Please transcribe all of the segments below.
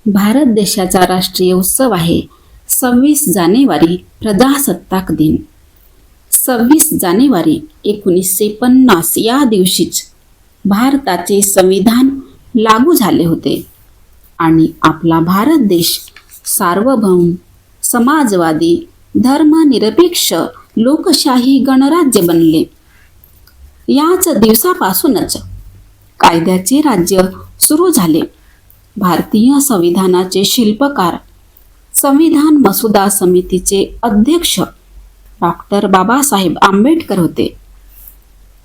भारत देशाचा राष्ट्रीय उत्सव आहे 26 जानेवारी प्रजासत्ताक दिन. 26 जानेवारी 1950 या दिवशीच भारताचे संविधान लागू झाले होते आणि आपला भारत देश सार्वभौम, समाजवादी, धर्मनिरपेक्ष लोकशाही गणराज्य बनले. याच दिवसापासूनच कायद्याचे राज्य सुरू झाले. भारतीय संविधानाचे शिल्पकार, संविधान मसुदा समितीचे अध्यक्ष डॉक्टर बाबासाहेब आंबेडकर होते.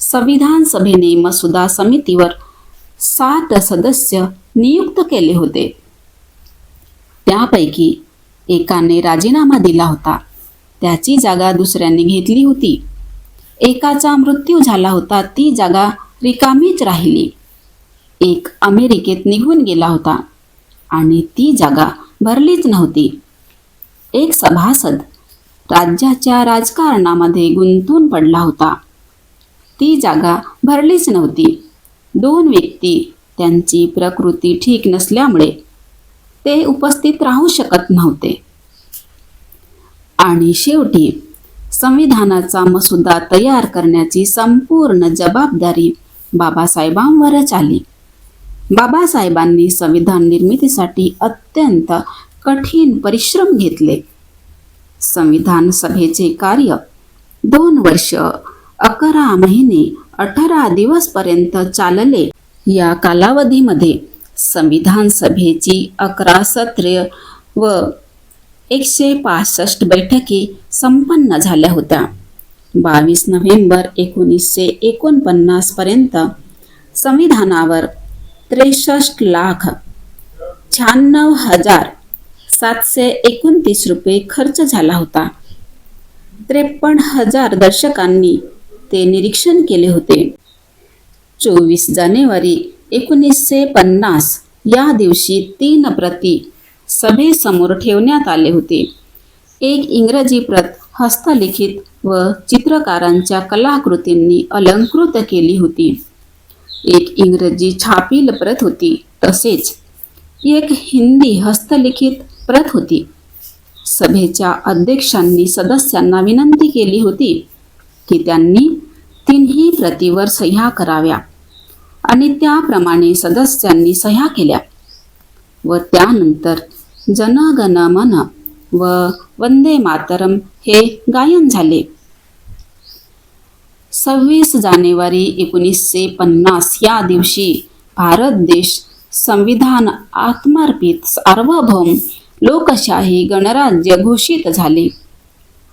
संविधान सभेने मसुदा समितीवर 7 सदस्य नियुक्त केले होते. त्यापैकी एकाने राजीनामा दिला होता, त्याची जागा दुसऱ्याने घेतली होती. एकाचा मृत्यू झाला होता, ती जागा रिकामीच राहिली. एक अमेरिकेत निघून गेला होता आणि ती जागा भरलीच नव्हती. एक सभासद राज्याच्या राजकारणामध्ये गुंतून पडला होता, ती जागा भरलीच नव्हती. 2 व्यक्ती त्यांची प्रकृती ठीक नसल्यामुळे ते उपस्थित राहू शकत नव्हते. आणि शेवटी संविधानाचा मसुदा तयार करण्याची संपूर्ण जबाबदारी बाबासाहेबांवरच आली. बाबासाहेबांनी संविधान निर्मितीसाठी अत्यंत कठीण परिश्रम घेतले. संविधान सभेचे कार्य 2 वर्ष 11 महिने 18 दिवस पर्यंत चालले. या कालावधीमध्ये संविधान सभेची 11 सत्रे व 165 बैठकी संपन्न झाल्या होत्या. 22 नोव्हेंबर 1949 पर्यंत संविधानावर 63,96,729 रुपये खर्च झाला होता. 53,000 दर्शकांनी ते निरीक्षण केले होते. 24 जानेवारी 1950 या दिवशी 3 प्रती सभेसमोर ठेवण्यात आले होते. एक इंग्रजी प्रत हस्तलिखित व चित्रकारांच्या कलाकृतींनी अलंकृत केली होती. एक इंग्रजी छापील प्रत होती, तसेच एक हिंदी हस्तलिखित प्रत होती. सभेच्या अध्यक्षांनी सदस्यांना विनंती केली होती की त्यांनी 3ही प्रतीवर सह्या कराव्या आणि त्याप्रमाणे सदस्यांनी सह्या केल्या व त्यानंतर जन गण मन व वंदे मातरम हे गायन झाले. 26 जानेवारी 1950 या दिवशी भारत देश संविधान आत्मार्पित सार्वभौम लोकशाही गणराज्य घोषित झाले.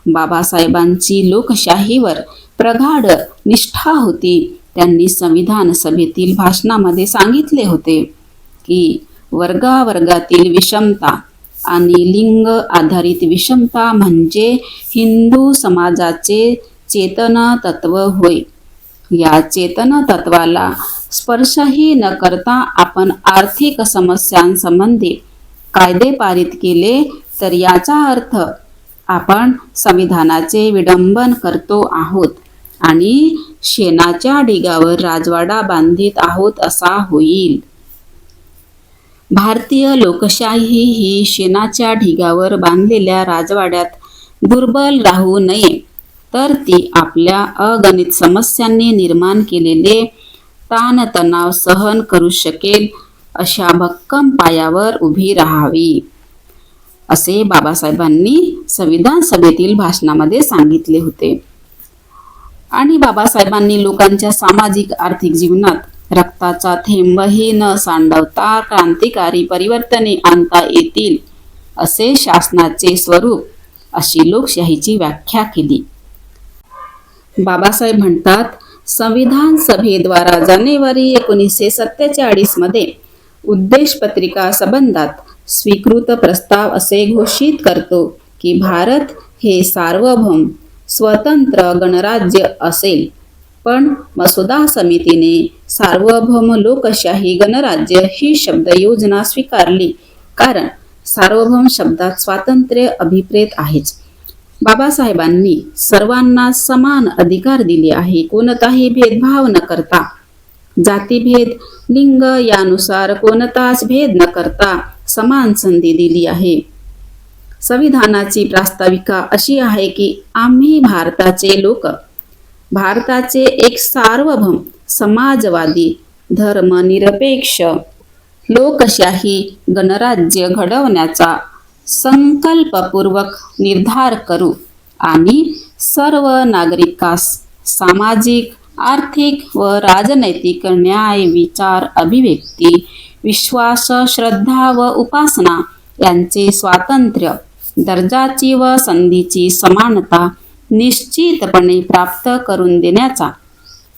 बाबासाहेबांची लोकशाहीवर प्रगाढ निष्ठा होती. त्यांनी संविधान सभेतील भाषणामध्ये सांगितले होते की वर्गावर्गातील विषमता आणि लिंग आधारित विषमता म्हणजे हिंदू समाजाचे चेतना तत्व होय. या चेतना तत्वाला स्पर्शही न करता आपण आर्थिक समस्यांसंबंधी कायदे पारित केले तर याचा अर्थ आपण संविधानाचे विडंबन करतो आहोत आणि शेणाच्या ढिगावर राजवाडा बांधित आहोत असा होईल. भारतीय लोकशाही ही शेणाच्या ढिगावर बांधलेल्या राजवाड्यात दुर्बल राहू नये, तर ती आपल्या अगणित समस्यांनी निर्माण केलेले ताणतणाव सहन करू शकेल अशा भक्कम पायावर उभी राहावी, असे बाबासाहेबांनी संविधान सभेतील भाषणामध्ये सांगितले होते. आणि बाबासाहेबांनी लोकांच्या सामाजिक आर्थिक जीवनात रक्ताचा थेंबही न सांडवता क्रांतिकारी परिवर्तने आणता येतील असे शासनाचे स्वरूप, अशी लोकशाहीची व्याख्या केली. बाबासाहेब म्हणतात, संविधान सभेद्वारा जानेवारी 1947 मध्ये उद्देश पत्रिका संबंधात स्वीकृत प्रस्ताव असे घोषित करतो की भारत हे सार्वभौम स्वतंत्र गणराज्य असेल. पण मसुदा समितीने सार्वभौम लोकशाही गणराज्य ही शब्द योजना स्वीकारली, कारण सार्वभौम शब्दात स्वातंत्र्य अभिप्रेत आहेच. बाबासाहेबांनी सर्वांना समान अधिकार दिले आहे. कोणताही भेदभाव न करता, जातीभेद, लिंग यानुसार कोणताच भेद न करता समान संधी दिली आहे. संविधानाची प्रास्ताविका अशी आहे की आम्ही भारताचे लोक, भारताचे एक सार्वभौम समाजवादी धर्मनिरपेक्ष लोकशाही गणराज्य घडवण्याचा संकल्पपूर्वक निर्धार करू आणि सर्व नागरिकास सामाजिक, आर्थिक व राजनैतिक न्याय, विचार, अभिव्यक्ती, विश्वास, श्रद्धा व उपासना यांचे स्वातंत्र्य, दर्जाची व संधीची समानता निश्चितपणे प्राप्त करून देण्याचा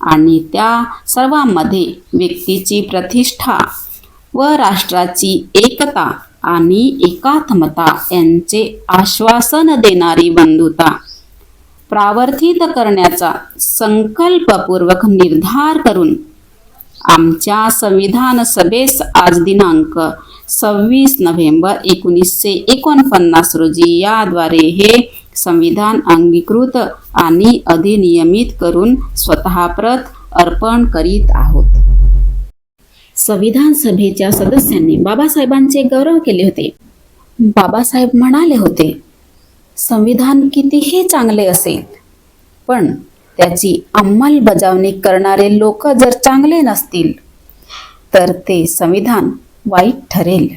आणि त्या सर्वांमध्ये व्यक्तीची प्रतिष्ठा व राष्ट्राची एकता आणि एकात्मता यांचे आश्वासन देणारी बंधुता प्रावर्तित करण्याचा संकल्पपूर्वक निर्धार करून आमच्या संविधान सभेस आज दिनांक 26 नोव्हेंबर 1949 रोजी याद्वारे हे संविधान अंगीकृत आणि अधिनियमित करून स्वतः प्रत अर्पण करीत आहोत. संविधान सभेच्या सदस्यांनी बाबासाहेबांचे गौरव केले होते. बाबासाहेब म्हणाले होते, संविधान कितीही चांगले असेल, पण त्याची अंमलबजावणी करणारे लोक जर चांगले नसतील तर ते संविधान वाईट ठरेल.